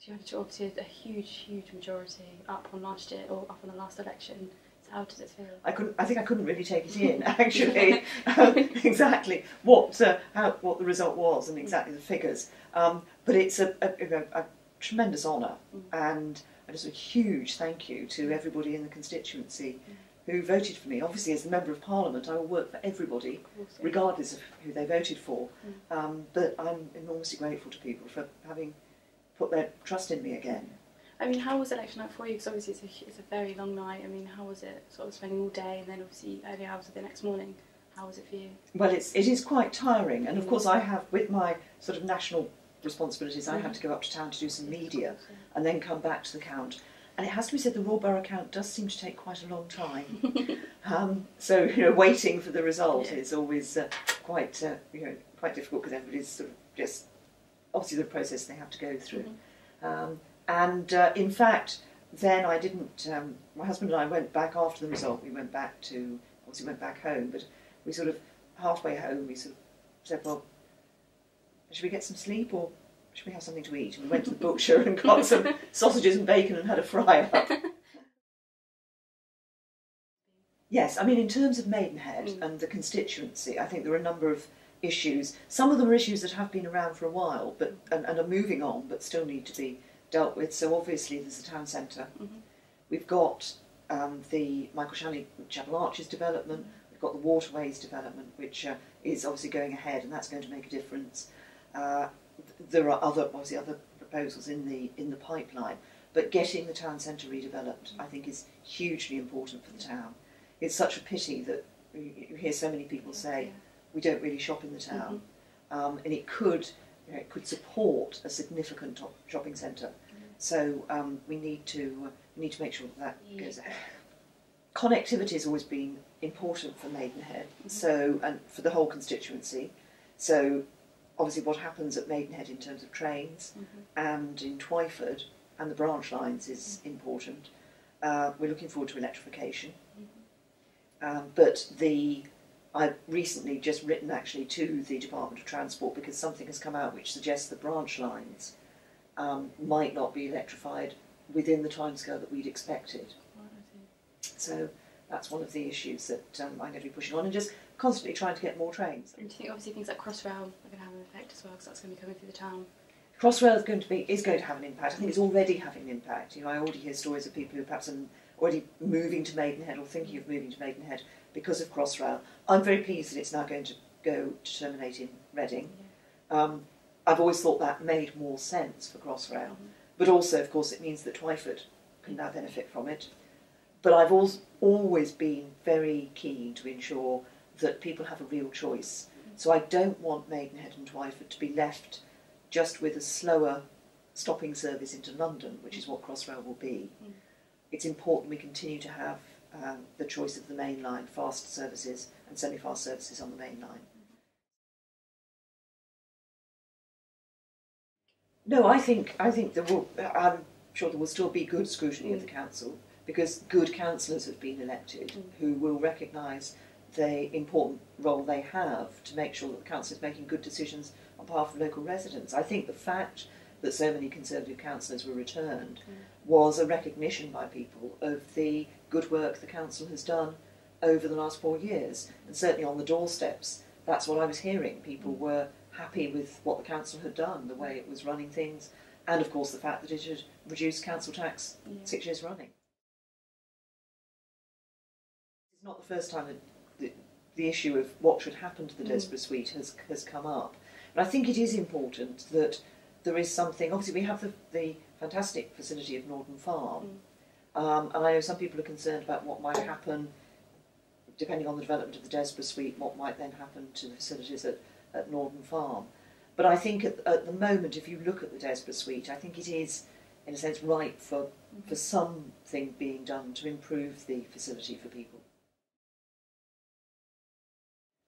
So you had obviously a huge majority up on last year, or up on the last election. So how does it feel? I think I couldn't really take it in, actually, exactly what the result was and exactly the figures. But it's a tremendous honour, and just a huge thank you to everybody in the constituency who voted for me. Obviously, as a Member of Parliament, I will work for everybody, regardless of who they voted for. But I'm enormously grateful to people for having put their trust in me again. I mean, how was election night for you? Because obviously it's a very long night. I mean, how was it sort of spending all day and then obviously early hours of the next morning? How was it for you? Well, it is quite tiring, and of course I have, with my sort of national responsibilities, I had to go up to town to do some media and then come back to the count. And it has to be said, the Royal Borough count does seem to take quite a long time. So waiting for the result is always quite difficult, because everybody's sort of just obviously the process they have to go through. In fact, then I didn't. My husband and I went back after the result. We went back home, but we sort of halfway home we sort of said, well, should we get some sleep or should we have something to eat? And we went to the butcher and got some sausages and bacon and had a fry-up. Yes, I mean, in terms of Maidenhead and the constituency, I think there are a number of issues. Some of them are issues that have been around for a while and are moving on, but still need to be dealt with. So obviously there's the town centre. We've got the Michael Shanley Chapel Arches development. We've got the waterways development, which is obviously going ahead, and that's going to make a difference. There are other proposals in the pipeline, but getting the town centre redeveloped, I think, is hugely important for the town. It's such a pity that you hear so many people say we don't really shop in the town, and it could support a significant shopping centre. So we need to make sure that goes ahead. Connectivity has always been important for Maidenhead, and for the whole constituency. So obviously what happens at Maidenhead in terms of trains and in Twyford and the branch lines is important. We're looking forward to electrification. But I've recently just written actually to the Department of Transport, because something has come out which suggests the branch lines might not be electrified within the timescale that we'd expected. So that's one of the issues that I'm going to be pushing on, and just constantly trying to get more trains. And do you think obviously things like Crossrail are going to have an effect as well, because that's going to be coming through the town? Crossrail is going to have an impact. I think it's already having an impact. I already hear stories of people who perhaps are already moving to Maidenhead or thinking of moving to Maidenhead because of Crossrail. I'm very pleased that it's now going to go to terminate in Reading. I've always thought that made more sense for Crossrail, but also, of course, it means that Twyford can now benefit from it. But I've always been very keen to ensure that people have a real choice. So I don't want Maidenhead and Twyford to be left just with a slower stopping service into London, which is what Crossrail will be. It's important we continue to have the choice of the main line, fast services and semi-fast services on the main line. No, I think there will. I'm sure there will still be good scrutiny of the council, because good councillors have been elected who will recognise the important role they have to make sure that the council is making good decisions on behalf of local residents. I think the fact that so many Conservative councillors were returned was a recognition by people of the good work the council has done over the last 4 years. And certainly on the doorsteps, that's what I was hearing. People were happy with what the council had done, the way it was running things, and of course the fact that it had reduced council tax 6 years running. It's not the first time that the issue of what should happen to the Desborough Suite has come up. But I think it is important that there is something. Obviously we have the fantastic facility of Norton Farm, and I know some people are concerned about what might happen, depending on the development of the Desborough Suite, what might then happen to the facilities at Norton Farm. But I think at the moment, if you look at the Desborough Suite, I think it is, in a sense, ripe for something being done to improve the facility for people.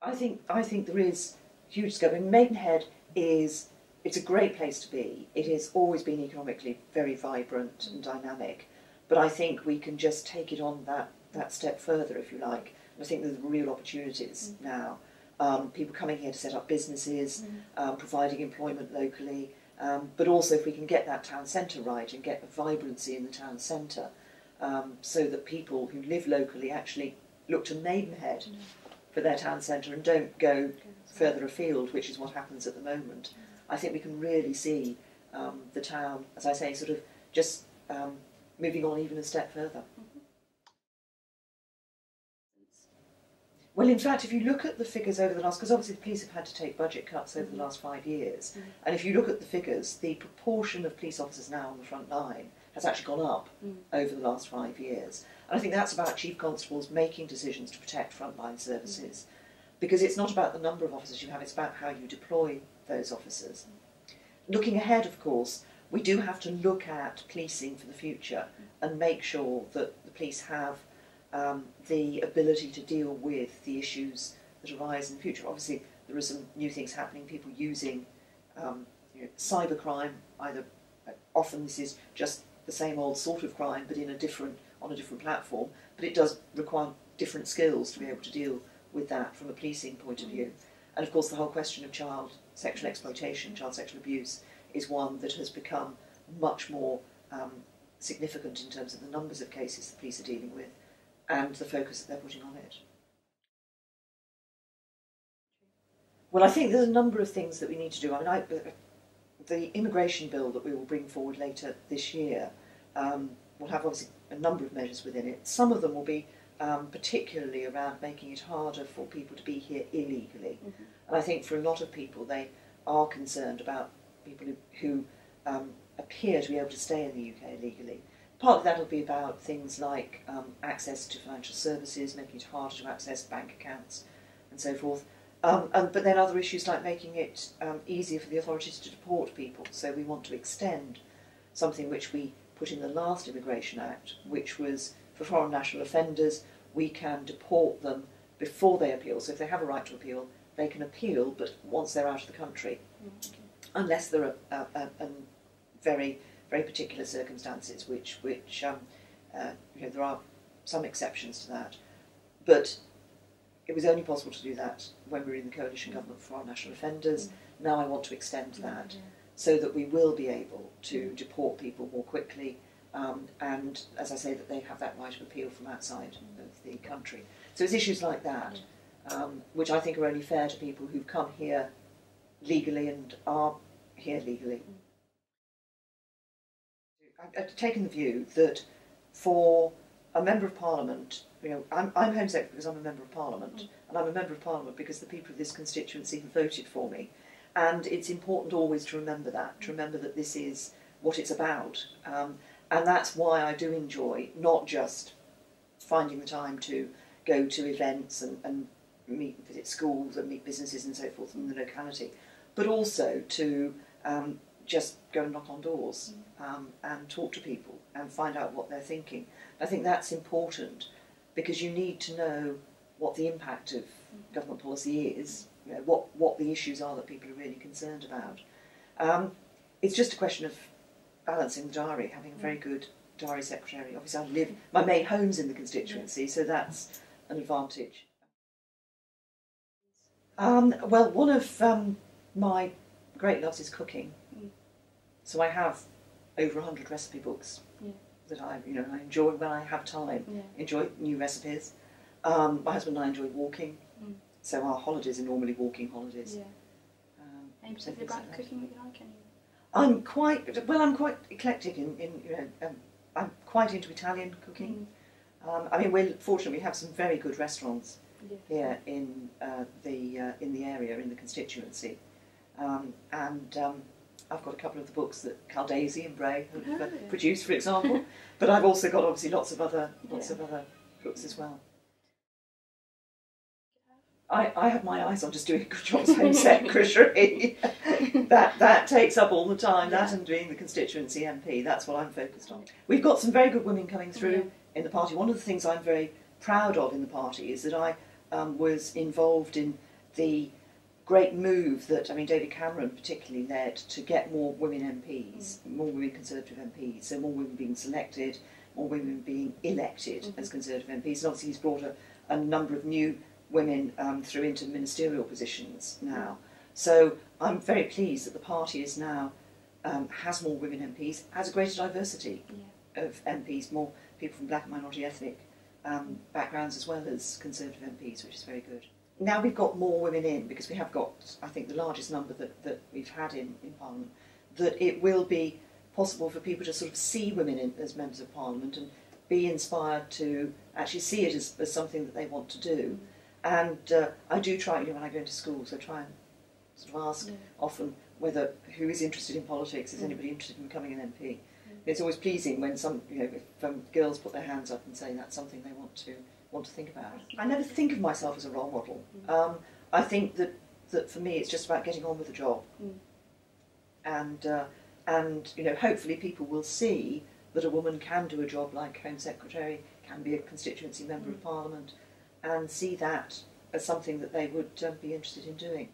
I think there is huge scope. I mean, Maidenhead it's a great place to be. It has always been economically very vibrant and dynamic, but I think we can just take it on that step further, if you like. And I think there's real opportunities now. People coming here to set up businesses, providing employment locally, but also if we can get that town centre right and get a vibrancy in the town centre, so that people who live locally actually look to Maidenhead for their town centre and don't go further afield, which is what happens at the moment. I think we can really see the town, as I say, sort of just moving on even a step further. Well, in fact, if you look at the figures over the last, because obviously the police have had to take budget cuts over the last 5 years, and if you look at the figures, the proportion of police officers now on the front line has actually gone up over the last 5 years. And I think that's about chief constables making decisions to protect frontline services, because it's not about the number of officers you have, it's about how you deploy those officers. Looking ahead, of course, we do have to look at policing for the future and make sure that the police have the ability to deal with the issues that arise in the future. Obviously, there are some new things happening, people using cybercrime, often this is just the same old sort of crime, but on a different platform, but it does require different skills to be able to deal with that from a policing point of view. And of course the whole question of child sexual exploitation, child sexual abuse, is one that has become much more significant in terms of the numbers of cases the police are dealing with and the focus that they're putting on it. Well, I think there's a number of things that we need to do. I mean, the immigration bill that we will bring forward later this year will have obviously a number of measures within it. Some of them will be particularly around making it harder for people to be here illegally. And I think for a lot of people, they are concerned about people who appear to be able to stay in the UK illegally. Partly that will be about things like access to financial services, making it harder to access bank accounts and so forth. But then other issues like making it easier for the authorities to deport people. So we want to extend something which we put in the last Immigration Act, which was for foreign national offenders, we can deport them before they appeal. So if they have a right to appeal, they can appeal, but once they're out of the country, unless there are very, very particular circumstances, which there are some exceptions to that. But it was only possible to do that when we were in the coalition government for foreign national offenders. Now I want to extend that so that we will be able to deport people more quickly, and, as I say, that they have that right of appeal from outside of the country. So it's issues like that, which I think are only fair to people who've come here legally and are here legally. I've taken the view that for a Member of Parliament, I'm Home Secretary because I'm a Member of Parliament, and I'm a Member of Parliament because the people of this constituency have voted for me. And it's important always to remember that, this is what it's about. And that's why I do enjoy not just finding the time to go to events and visit schools and meet businesses and so forth in the locality, but also to just go and knock on doors and talk to people and find out what they're thinking. I think that's important because you need to know what the impact of government policy is, what the issues are that people are really concerned about. It's just a question of balancing the diary, having a very good diary secretary. Obviously my main home's in the constituency, so that's an advantage. Well, one of my great loves is cooking. So I have over 100 recipe books that I enjoy when I have time. Enjoy new recipes. My husband and I enjoy walking, so our holidays are normally walking holidays. Any particular about cooking that you like? I'm quite eclectic I'm quite into Italian cooking. I mean, we're fortunate we have some very good restaurants here in the area, in the constituency, and I've got a couple of the books that Caldesi and Bray have produced, for example. But I've also got obviously lots of other books as well. I have my eyes on just doing a good job as Home Secretary. that takes up all the time. That and being the constituency MP, that's what I'm focused on. We've got some very good women coming through in the party. One of the things I'm very proud of in the party is that I was involved in the great move that, David Cameron particularly led to get more women MPs, more women Conservative MPs, so more women being selected, more women being elected as Conservative MPs. And obviously he's brought a number of new women through into ministerial positions now. So I'm very pleased that the party is now has more women MPs, has a greater diversity Yeah. of MPs, more people from black and minority ethnic backgrounds as well as Conservative MPs, which is very good. Now we've got more women in, because we have got, I think, the largest number that we've had in Parliament, that it will be possible for people to sort of see women in, as members of Parliament and be inspired to actually see it as something that they want to do. And I do try, when I go into schools, I try and sort of ask often who is interested in politics, is anybody interested in becoming an MP? It's always pleasing when if girls put their hands up and say that's something they want to think about. I never think of myself as a role model. I think that for me it's just about getting on with the job, and hopefully people will see that a woman can do a job like Home Secretary, can be a constituency member of Parliament, and see that as something that they would be interested in doing.